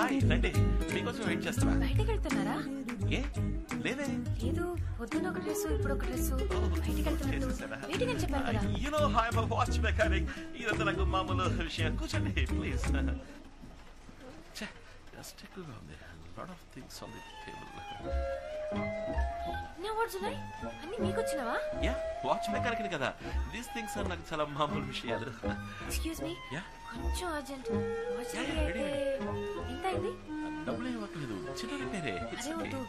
Hi రండి, మీకోసం wait చేస్తున్నా. బయటకు వెళ్తున్నారా? ఏ లేదే. లేదు, పొద్దున్న ఒక డ్రెస్, ఇప్పుడు ఒక డ్రెస్. బయటకు వెళ్తున్నట్టు వెయిటింగ్ అని చెప్పారు కదా. You know I am a watch mechanic. ఇదంతా నాకు మామూలు విషయం. కూర్చోండి ప్లీజ్. జస్ట్ ఎక్కువగా ఉంది. Lot of things on the table. నా వాట్స్ ఉన్నాయి అన్ని మీకు వచ్చినవా? యా, వాచ్ మెకానిక్ కదా. దీస్ థింగ్స్ ఆర్ నాకు చాలా మామూలు విషయాలు. ఎక్స్క్యూజ్ మీ, యా, కొంచెం అర్జెంట్. వాచ్ అయితే ఎంత అయింది? డబ్బులు ఏం అక్కర్లేదు, చిన్న రిపేరే. అదే వద్దు,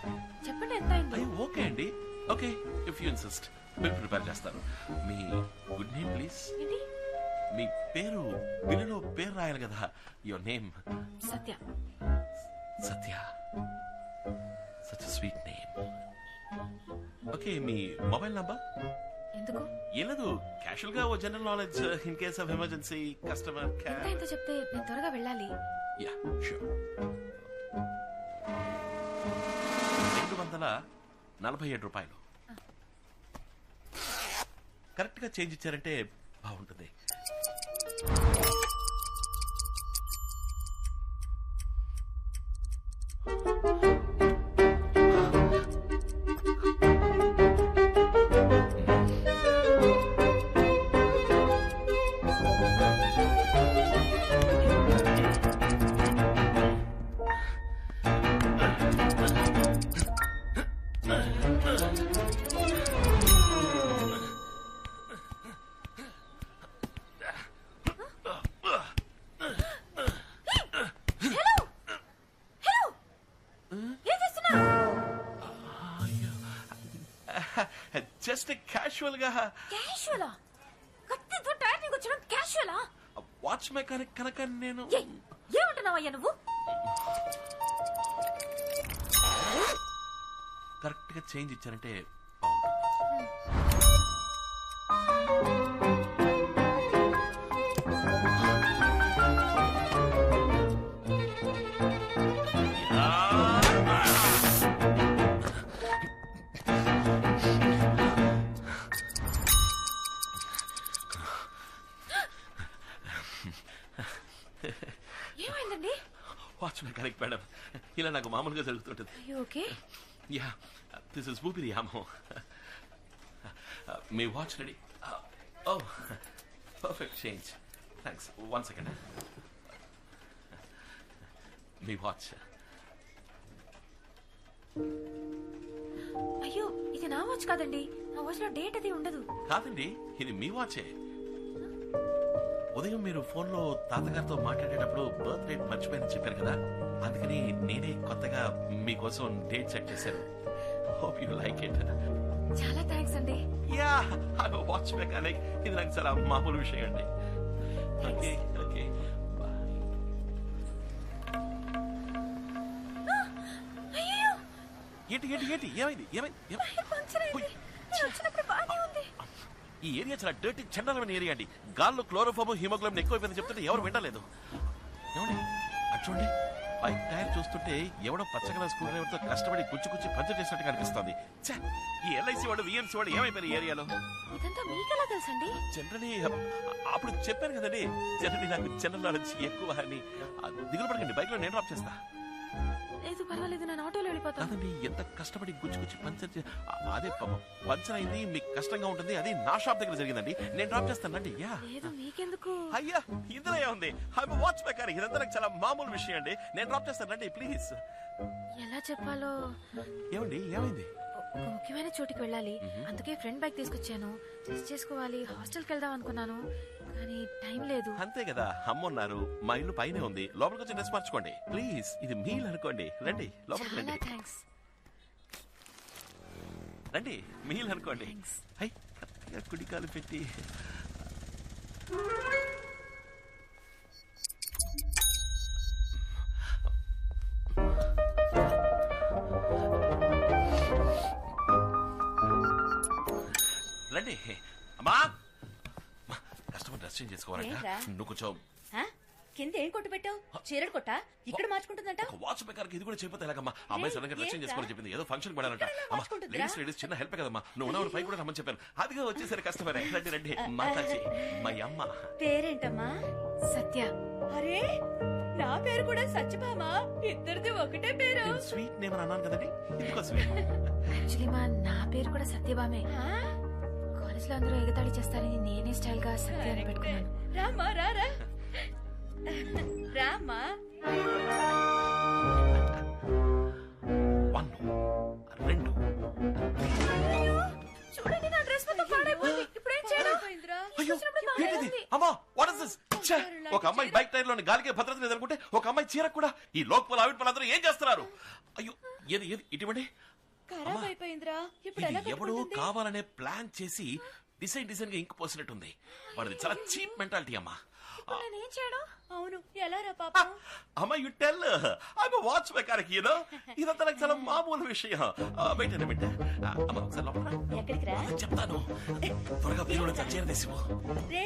చెప్పండి ఎంత అయింది. ఓకే అండి, okay if you insist bill prepare చేస్తాను. మీ గుడ్ నేమ్ ప్లీజ్. ఏంటి? మీ పేరు బిల్లులో పేరు రాయాలి కదా. Your name? Satya. Satya, such sweet name. Okay, మీ మొబైల్ నంబర్? ఎందుకు? ఏం లేదు, క్యాషువల్ గా ఓ general knowledge in case of emergency customer ఎంత ఎంత చెప్తే నేను త్వరగా వెళ్ళాలి. Yeah sure. 247 రూపాయలు. కరెక్ట్ గా చేంజ్ ఇచ్చారంటే బాగుంటుంది. జస్ట్ క్యాషువల్ గా. క్యాషువలా? కత్తితో టైర్నింగ్ వచ్చడం క్యాషువలా? వాచ్ మెకానిక్ కనుక నేను. ఏమంటున్నావయ్యా నువ్వు? కరెక్ట్ గా చేంజ్ ఇచ్చారంటే బాగుంటుంది. ఏమైందండి? వాచ్ మెకానిక్ మేడం, ఇలా నాకు మామూలుగా జరుగుతుంటది. ఓకే. యా, దిస్ ఇస్ ఊపిరి యామో. మీ వాచ్ రెడీ? ఓ పర్ఫెక్ట్ చేంజ్, థ్యాంక్స్. 1 సెకండ్. మీ వాచ్. అయ్యో, ఇది నా వాచ్ కాదండి. నా వాచ్ లో డేట్ అది ఉండదు. కాదండి, ఇది మీ వాచే. ఉదయం మీరు ఫోన్ లో తాతగారితో మాట్లాడేటప్పుడు బర్త్ డేట్ మర్చిపోయిందని చెప్పారు కదా, అందుకని నేనే కొత్తగా మీకోసం డేట్ సెట్ చేశాను. Hope you like it. చాలా థ్యాంక్స్ అండి. Yeah, I watch mechanic. ఇది నాకు చాలా మామూలు విషయం అండి. Okay okay bye. అయ్యో, ఏంటి ఏంటి ఏంటి ఏమైంది ఏమైంది? పంచర్ అయింది. నేను వచ్చినప్పుడు బాగానే ఉంది. ఈ ఏరియా చాలా డర్టీ చండాలమైన ఏరియా అండి. గాల్లో క్లోరోఫామ్ హిమోగ్లోబిన్ ఎక్కువైపోయిందని చెప్తుంటే ఎవరు వినలేదు. ఏమండి అటు చూడండి, బైక్ టైర్ చూస్తుంటే ఎవడో పచ్చగల స్క్రూ డ్రైవర్ తో కష్టపడి గుచ్చి పంచర్ చేసినట్టు కనిపిస్తుంది. ఈ ఎల్ఐసి వాడు విఎంసీ వాడు ఏమైపోయారు ఈ ఏరియాలో? ఇదంతా మీకెలా తెలుసండి? జనరలీ అప్పుడు చెప్పాను కదండి, జనరలీ నాకు జనరల్ నాలెడ్జ్ ఎక్కువ అని. దిగులు పడకండి, బైక్ లో నేను డ్రాప్ చేస్తా. లేదు పర్వాలేదు, నేను ఆటోలో వెళ్ళిపోతాను. కాదండి, ఎంత కష్టపడి గుచ్చి పంచర్ అదే పంచర్ అయింది, మీకు కష్టంగా ఉంటుంది. అది నా షాప్ దగ్గర జరిగిందండి, నేను డ్రాప్ చేస్తానండి. యా, లేదు మీకెందుకు? అయ్యా ఇందులో ఏముంది, వాచ్ మెకానిక్, ఇదంతా నాకు చాలా మామూలు విషయం అండి. నేను డ్రాప్ చేస్తానండి ప్లీజ్. ఎలా చెప్పాలో. ఏమండి ఏమైంది? ఒక ముఖ్యమైన చోటికి వెళ్ళాలి, అందుకే ఫ్రెండ్ బైక్ తీసుకొచ్చాను. టెస్ట్ చేసుకోవాలి, హాస్టల్కి వెళ్దాం అనుకున్నాను, కానీ టైం లేదు. అంతే కదా, అమ్మన్నారు. మా ఇల్లు పైనే ఉంది, లోపలికి వచ్చి డ్రెస్ మార్చుకోండి ప్లీజ్. ఇది మీ ఇల్లు అనుకోండి, రండి లోపలికి రండి. థ్యాంక్స్. రండి, మీ ఇల్లు అనుకోండి. హై, కుడి కాలు పెట్టి. రండి. అమ్మా, కస్టమర్ డ్రెస్ చేంజ్ చేసుకోవాలంట. నువ్వు కొంచెం కింద ఏం కొట్టు పెట్టావు? చీరడు కొట్ట ఇక్కడ మార్చుకుంటుందంట. వాచ్ మెకానిక్ ఇది కూడా చెప్పితే ఎలాగమ్మా? అమ్మాయి సడన్ గా డ్రెస్ చేంజ్ చేసుకోవాలని చెప్పింది, ఏదో ఫంక్షన్ పడాలంట. లేడీస్ చిన్న హెల్ప్ కదమ్మా, నువ్వు పై కూడా రమ్మని చెప్పాను. అదిగా వచ్చేసరి కస్టమర్. రండి రండి, మాతాజీ మా అమ్మ. పేరేంటమ్మా? సత్య. అరే నా పేరు కూడా సత్యభామ. ఇద్దరిది ఒకటే పేరు. స్వీట్ నేమ్ అని అన్నాను కదండి, ఇందుకో స్వీట్. యాక్చువల్లీ నా పేరు కూడా సత్యభామే. ఆ, కాలేజ్ లో అందరూ ఎగతాళి చేస్తారని నేనే స్టైల్ గా సత్య అని పెట్టుకున్నాను. రామ్మా రారా రామ్మా. 1 2 చూడండి నా డ్రెస్ మొత్తం పాడైపోయింది. ఇప్పుడు ఏం చేయడం? అయిపోయిందిరా. అయ్యో ఏంటిది అమ్మా, వాట్ ఇస్ దిస్? ఒక అమ్మాయి బైక్ టైర్ లోని గాలికి భద్రత లేదనుకుంటే ఒక అమ్మాయి చీర కూడా ఈ లోకల్ ఆవిడ పనులందరూ ఏం చేస్తున్నారు? అయ్యో ఏది ఏది ఇటువంటి ఖరాబ్ అయిపోయిందిరా. ఇప్పుడు ఎలా ఇది ఎవడో కట్టుకుంటుంది? కావాలనే ప్లాన్ చేసి డిజైన్ గా ఇంక్ పోసినట్టుంది. వాడిది చాలా చీప్ మెంటాలిటీ అమ్మా. ఇప్పుడు నేను ఏం చేయడం? అవును ఎలా రా పాపం. అమ్మా you tell I'm watch mechanic you know. ఇదంతా నాకు చాలా మామూలు విషయం. వెయిట్ అన్న బిడ్డ. అమ్మా ఒకసారి లోపల రా. ఎక్కడికి రా? చెప్తాను, త్వరగా బీరులో చీర తీసిపో. రే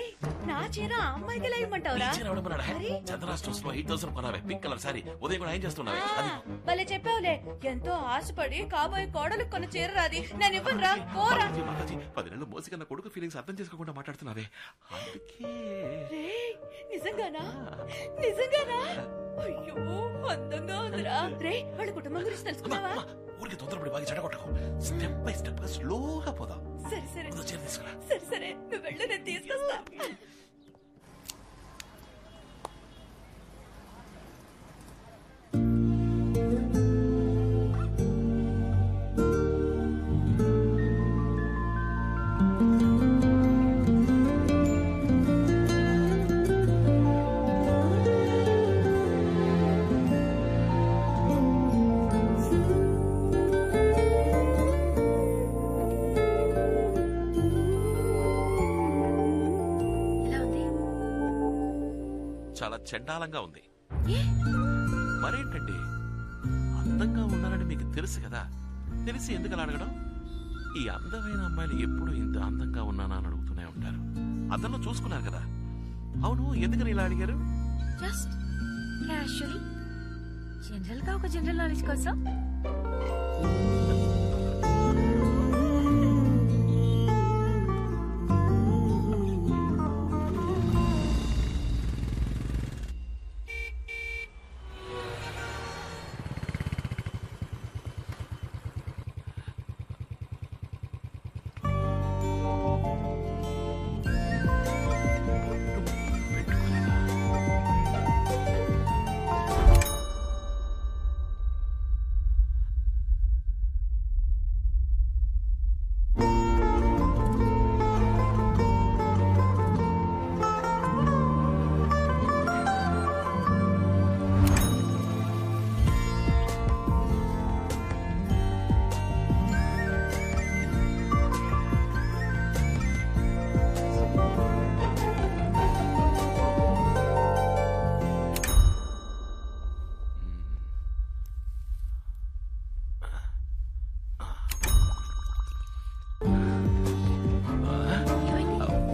నా చీర ఆ అమ్మాయికి ఎలా ఇవ్వమంటావురా? చీర అవడమన్నాడా? చంద్రా స్టోర్స్ లో 8000 కొనావే, పింక్ కలర్ సారీ. ఉదయం కూడా ఏం చేస్తున్నావే? అది భలే చెప్పావులే. ఎంతో ఆశపడి కాబోయే కోడలు కొన్న చీర రాది. నేను ఇవ్వను రా, పోరా. మాతాజీ 10 నెలలు మోసి కన్నా కొడుకు ఫీలింగ్స్ అర్థం చేసుకోకుండా మాట్లాడుతున్నావే. అందుకే రేయ్, నిజంగానా? నిజంగానా? అయ్యో అందంగా ఉందిరా. రే వాళ్ళ కుటుంబం గురించి తెలుసుకున్నావా? ఊరికి తొందరపడి బాగా చెడగొట్టకు. స్టెప్ బై స్టెప్ గా స్లోగా పోదాం. సరే సరే ముందు చీర తీసుకురా. సరే సరే నువ్వు వెళ్ళు, నేను తీసుకొస్తా. ఎలా ఉంది? చాలా చండాలంగా ఉంది. ఏ? మరేంటండి, అందంగా ఉన్నారని మీకు తెలుసు కదా, తెలిసి ఎందుకు అలా అడగడం? ఈ అందమైన అమ్మాయిలు ఎప్పుడు ఇంత అందంగా ఉన్నానా అని అడుగుతూనే ఉంటారు. అద్దంలో చూసుకున్నారు కదా. అవును, ఎందుకని ఇలా అడిగారు? జస్ట్ క్యాషువల్లీ, జనరల్ గా ఒక జనరల్ నాలెడ్జ్ కోసం.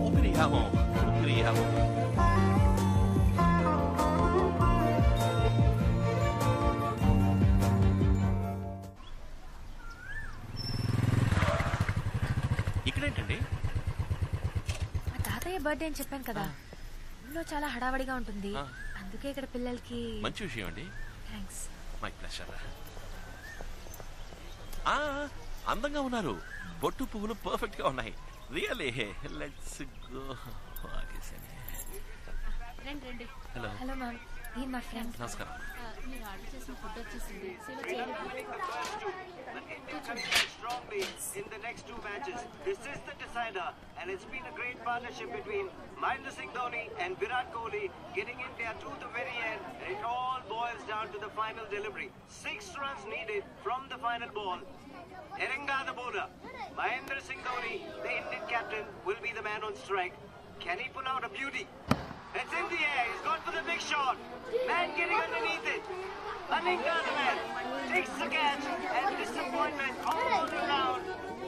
ఊపిరియాము. ఇక్కడేంటండి? మా తాతయ్య బర్త్డే అని చెప్పాను కదా, ఊళ్ళో చాలా హడావడిగా ఉంటుంది. అందుకే ఇక్కడ పిల్లలకి. మంచి విషయం అండి. థ్యాంక్స్. My pleasure. అందంగా ఉన్నారు. బొట్టు పువ్వులు పర్ఫెక్ట్ గా ఉన్నాయి. Really let's go. రండి రండి. హలో హలో మ్యామ్, ఈ మా ఫ్రెండ్. నమస్కారం. మీరు ఆర్డర్ చేసిన ఫుడ్ వచ్చేసింది. సేవ చేయాలి. Strongly in the next two matches. This is the decider, and it's been a great partnership between Mahendra Singh Dhoni and Virat Kohli, getting India to the very end. And it all boils down to the final delivery. 6 runs needed from the final ball. Erenga the bowler. Mahendra Singh Dhoni, the Indian captain, will be the man on strike. Can he pull out a beauty? It's in the air. He's gone for the big shot. Man getting underneath it. Aninga the man takes the catch, and disappointment all around.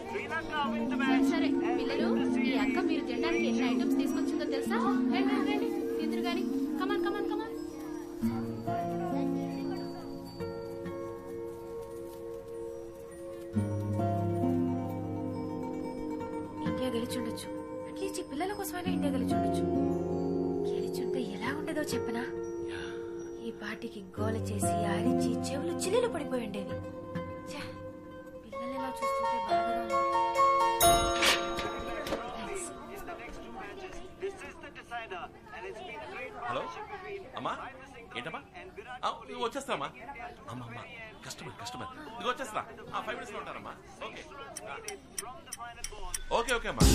Sri Lanka win the match. సరే and పిల్లలు, win the ఈ series. అక్క మీరు తినడానికి ఎన్ని items తీసుకొచ్చిందో తెలుసా? రండి రండి రండి, తిందురు గాని. కమాన్ కమాన్ కమాన్. ఇండియా గెలిచుండొచ్చు. అట్లీస్ట్ ఈ పిల్లల కోసమైనా ఇండియా గెలిచుండొచ్చు. గెలిచుంటే ఎలా ఉండేదో చెప్పనా? పాటికి గోల చేసి అరిచి చెవులు చిల్లులు పడిపోయి ఉండేవి. ఛే, పిల్లల్ని ఇలా చూస్తుంటే బాధగా ఉంది. హలో అమ్మా, ఏంటమ్మా? వచ్చేస్తామా? అమ్మా కస్టమర్ ఇది వచ్చేస్తా. 5 minutes లో ఉంటారమ్మా. ఓకే అమ్మా.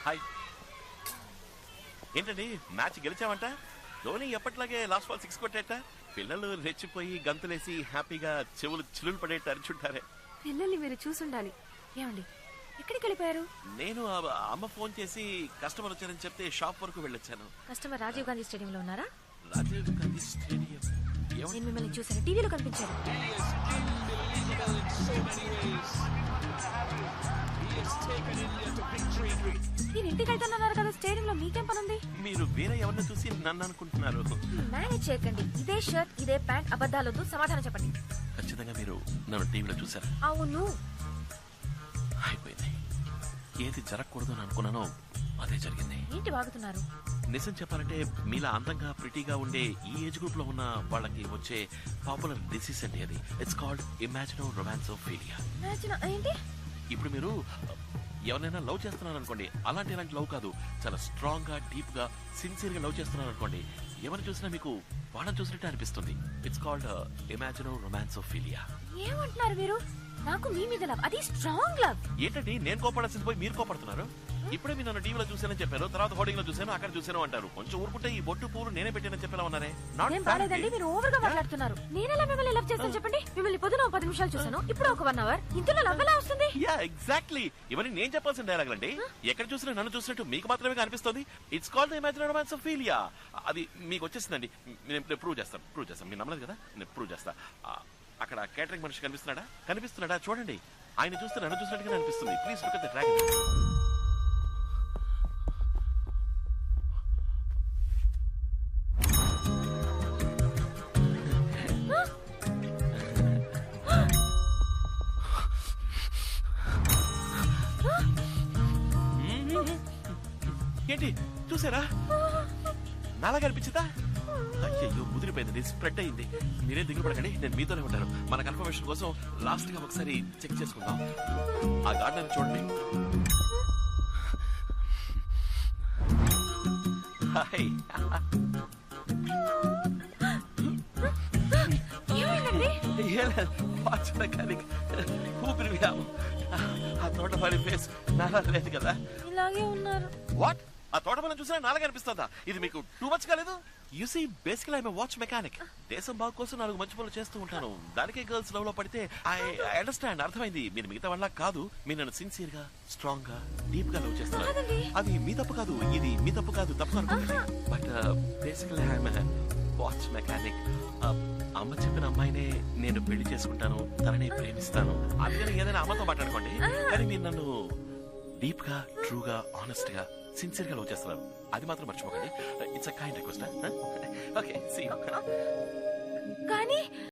హాయ్, ఏంటండి మ్యాచ్ గెలిచామంట? ధోని ఎప్పట్లాగే లాస్ట్ బాల్ 6 కొట్టేట. పిల్లలు రెచ్చిపోయి గంతులేసి హ్యాపీగా చెవులు చిల్లులు పడేట అరిచుంటారే. పిల్లల్ని మీరు చూసుండాలి. ఏమండి, ఎక్కడికి వెళ్ళిపోయారు? నేను అమ్మ ఫోన్ చేసి కస్టమర్ వచ్చారని చెప్తే షాప్ వరకు వెళ్ళొచ్చాను. కస్టమర్ రాజీవ్ గాంధీ స్టేడియంలో ఉన్నారా? రాజీవ్ గాంధీ స్టేడియం? నేను మిమ్మల్ని చూసాను, టీవీలో కనిపించారు. నేను ఇంటికి వెళ్తానన్నారు కదా, స్టేడియంలో మీకేం పనుంది? మీరు వేరే ఎవరిని చూసి నన్ను అనుకుంటున్నారు. మేనేజ్ చేయకండి. ఇదే షర్ట్, ఇదే ప్యాంట్, అబద్ధాలొద్దు, సమాధానం చెప్పండి. ఖచ్చితంగా మీరు నన్ను టీవీలో చూసారా? అవును. అయిపోయింది. ఏది జరగకూడదు అని అనుకున్నానో అదే జరిగింది. ఏంటి వాగుతున్నారు? నిజం చెప్పాలంటే మీలా అందంగా ప్రిటీగా ఉండే ఈ ఏజ్ గ్రూప్ లో ఉన్న వాళ్ళకి వచ్చే పాపులర్ డిసీజ్ అండి అది. It's called imagino romansophilia. ఏంటి? ఇప్పుడు మీరు ఎవరైనా లవ్ చేస్తున్నారు అనుకోండి, అలాంటి లవ్ కాదు, చాలా స్ట్రాంగ్ గా డీప్ గా సిన్సియర్ గా లవ్ చేస్తున్నారు అనుకోండి, ఎవరిని చూసినా మీకు వాళ్ళని చూసినట్టు అనిపిస్తుంది. It's called imagino romansophilia. ఏమంటున్నారు మీరు? నాకు మీ మీద లవ్, అది స్ట్రాంగ్ లవ్. ఏంటండి నేను కోపడాల్సింది పోయి మీరు కోపడుతున్నారు? ఇప్పుడే మీరు నన్ను టీవీలో చూసానని చెప్పారు, తర్వాత హోర్డింగ్ లో చూసాను, అక్కడ చూసాను అంటారు. కొంచెం ఊరుకుంటే ఈ బొట్టు పూలు నేనే పెట్టానని చెప్పేలా ఉన్నారే. నేను బాలేదండి, మీరు ఓవర్ గా మాట్లాడుతున్నారు. నేనెలా మిమ్మల్ని లవ్ చేస్తాను చెప్పండి? మిమ్మల్ని పొద్దున 10 నిమిషాలు చూసాను, ఇప్పుడు ఒక 1 hour. ఇంతలో లవ్ ఎలా వస్తుంది? యా ఎగ్జాక్ట్లీ, ఇవన్నీ నేను చెప్పాల్సిన డైలాగ్ అండి. ఎక్కడ చూసినా నన్ను చూసినట్టు మీకు మాత్రమే కనిపిస్తుంది. It's called imaginary romansophilia. అది మీకు వచ్చేసిందండి. నేను ప్రూవ్ చేస్తాను. మీరు నమ్మలేదు కదా, నేను ప్రూవ్ చేస్తా. అక్కడ కేటరింగ్ మనిషి కనిపిస్తున్నాడా చూడండి. ఆయన చూస్తే నన్ను చూసినట్టుగా అనిపిస్తుంది. Please look at the dragon. ఏంటి చూసారా? నాలాగా అనిపించిందా? అయ్యో ముదిరిపోయింది, స్ప్రెడ్ అయింది. మీరే దిగులు పడకండి, నేను మీతోనే ఉంటాను. మన కన్ఫర్మేషన్ కోసం లాస్ట్ గా ఒకసారి చెక్ చేసుకుందాం. ఆ గార్డెన్ చూడండి. హాయ్. వాచ్ మెకానిక్ ఊపిరి వ్యాము. ఆ తోటమాలి ఫేస్ నాలా లేదు కదా. ఇలాగే ఉన్నారు. వాట్? ఆ తోటమాలని చూసినా నాలుగు అనిపిస్తుందా? ఇది మీకు టూ మచ్ కాలేదు? యు సీ బేసికల్ ఐఎమ్ వాచ్ మెకానిక్. దేశం బాగు కోసం 4 మంచి పనులు చేస్తూ ఉంటాను. దానికే గర్ల్స్ లవ్ లో పడితే ఐ అండర్స్టాండ్, అర్థమైంది. మీరు మిగతా వాళ్ళ కాదు. మీరు నన్ను సిన్సియర్ గా, స్ట్రాంగ్ గా, డీప్ గా లవ్ చేస్తున్నారు. అది మీ తప్పు కాదు, ఇది మీ తప్పు కాదు. తప్పు అనుకోండి. బట్ బేసికల్ ఐఎమ్ వాచ్ మెకానిక్. అమ్మ చెప్పిన అమ్మాయినే నేను పెళ్లి చేసుకుంటాను, తనని ప్రేమిస్తాను. అందుకని ఏదైనా అమ్మతో మాట్లాడుకోండి. కానీ మీరు నన్ను డీప్ గా, ట్రూ గా, ఆనెస్ట్ గా, సిన్సియర్ గా లవ్ చేస్తున్నారు. అది మాత్రం మర్చిపోకండి. It's a kind request. Okay, see you. కానీ